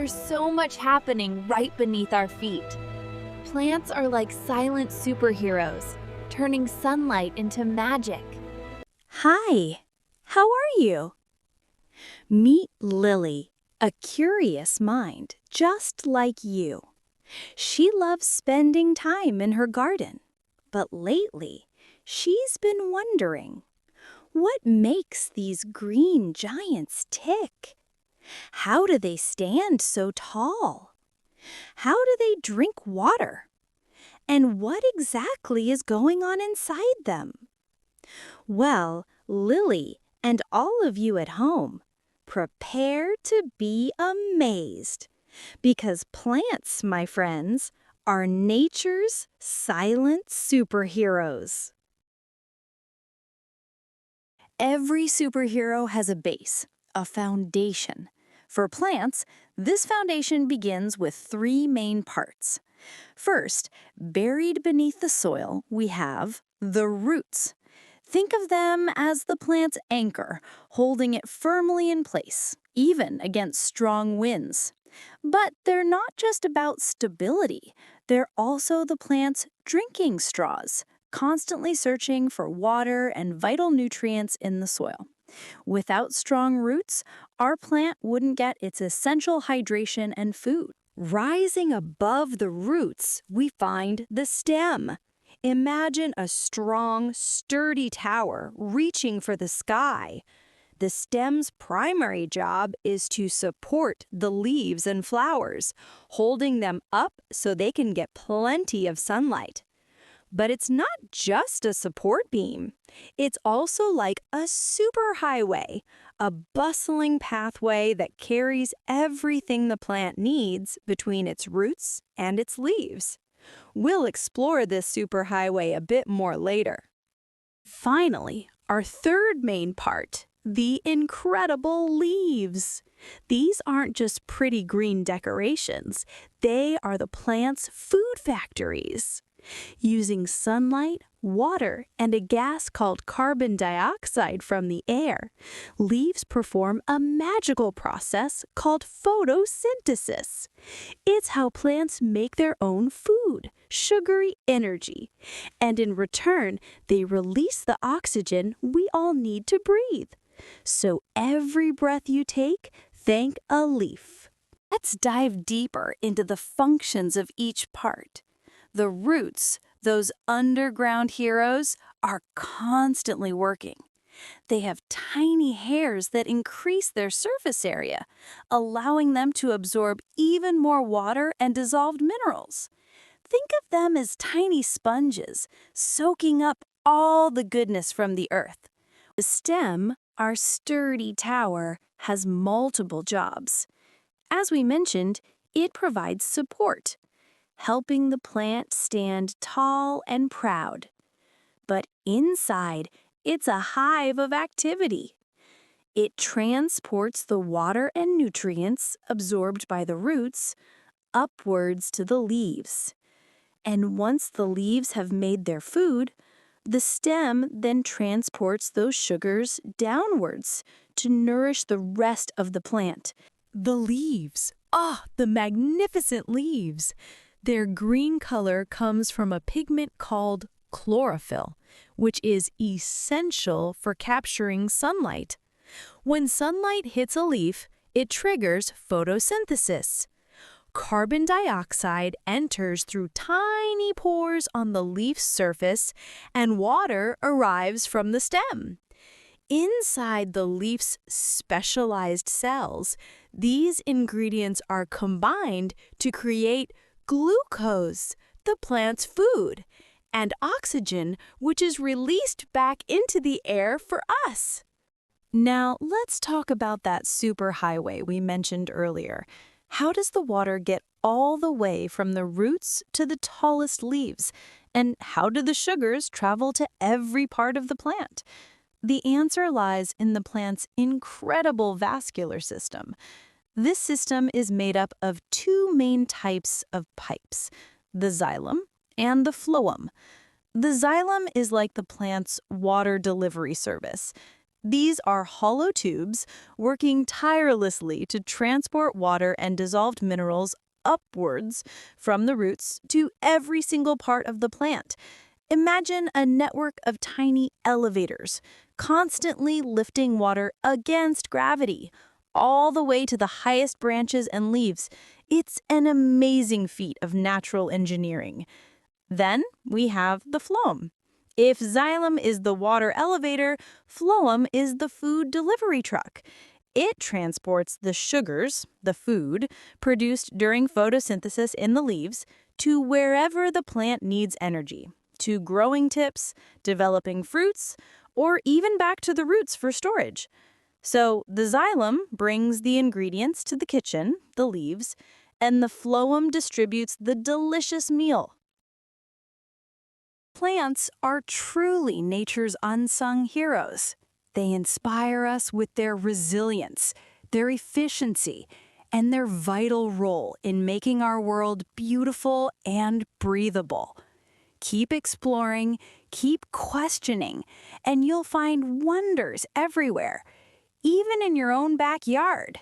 There's so much happening right beneath our feet. Plants are like silent superheroes, turning sunlight into magic. Hi, how are you? Meet Lily, a curious mind just like you. She loves spending time in her garden, but lately she's been wondering, what makes these green giants tick? How do they stand so tall? How do they drink water? And what exactly is going on inside them? Well, Lily and all of you at home, prepare to be amazed. Because plants, my friends, are nature's silent superheroes. Every superhero has a base, a foundation. For plants, this foundation begins with three main parts. First, buried beneath the soil, we have the roots. Think of them as the plant's anchor, holding it firmly in place, even against strong winds. But they're not just about stability. They're also the plant's drinking straws, constantly searching for water and vital nutrients in the soil. Without strong roots, our plant wouldn't get its essential hydration and food. Rising above the roots, we find the stem. Imagine a strong, sturdy tower reaching for the sky. The stem's primary job is to support the leaves and flowers, holding them up so they can get plenty of sunlight. But it's not just a support beam. It's also like a superhighway, a bustling pathway that carries everything the plant needs between its roots and its leaves. We'll explore this superhighway a bit more later. Finally, our third main part, the incredible leaves. These aren't just pretty green decorations. They are the plant's food factories. Using sunlight, water, and a gas called carbon dioxide from the air, leaves perform a magical process called photosynthesis. It's how plants make their own food, sugary energy, and in return, they release the oxygen we all need to breathe. So every breath you take, thank a leaf. Let's dive deeper into the functions of each part. The roots, those underground heroes, are constantly working. They have tiny hairs that increase their surface area, allowing them to absorb even more water and dissolved minerals. Think of them as tiny sponges, soaking up all the goodness from the earth. The stem, our sturdy tower, has multiple jobs. As we mentioned, it provides support, helping the plant stand tall and proud. But inside, it's a hive of activity. It transports the water and nutrients absorbed by the roots upwards to the leaves. And once the leaves have made their food, the stem then transports those sugars downwards to nourish the rest of the plant. The leaves, the magnificent leaves! Their green color comes from a pigment called chlorophyll, which is essential for capturing sunlight. When sunlight hits a leaf, it triggers photosynthesis. Carbon dioxide enters through tiny pores on the leaf's surface, and water arrives from the stem. Inside the leaf's specialized cells, these ingredients are combined to create glucose, the plant's food, and oxygen, which is released back into the air for us. Now, let's talk about that superhighway we mentioned earlier. How does the water get all the way from the roots to the tallest leaves? And how do the sugars travel to every part of the plant? The answer lies in the plant's incredible vascular system. This system is made up of two main types of pipes, the xylem and the phloem. The xylem is like the plant's water delivery service. These are hollow tubes working tirelessly to transport water and dissolved minerals upwards from the roots to every single part of the plant. Imagine a network of tiny elevators, constantly lifting water against gravity, all the way to the highest branches and leaves. It's an amazing feat of natural engineering. Then we have the phloem. If xylem is the water elevator, phloem is the food delivery truck. It transports the sugars, the food, produced during photosynthesis in the leaves, to wherever the plant needs energy, to growing tips, developing fruits, or even back to the roots for storage. So the xylem brings the ingredients to the kitchen, the leaves, and the phloem distributes the delicious meal. Plants are truly nature's unsung heroes. They inspire us with their resilience, their efficiency, and their vital role in making our world beautiful and breathable. Keep exploring, keep questioning, and you'll find wonders everywhere, even in your own backyard.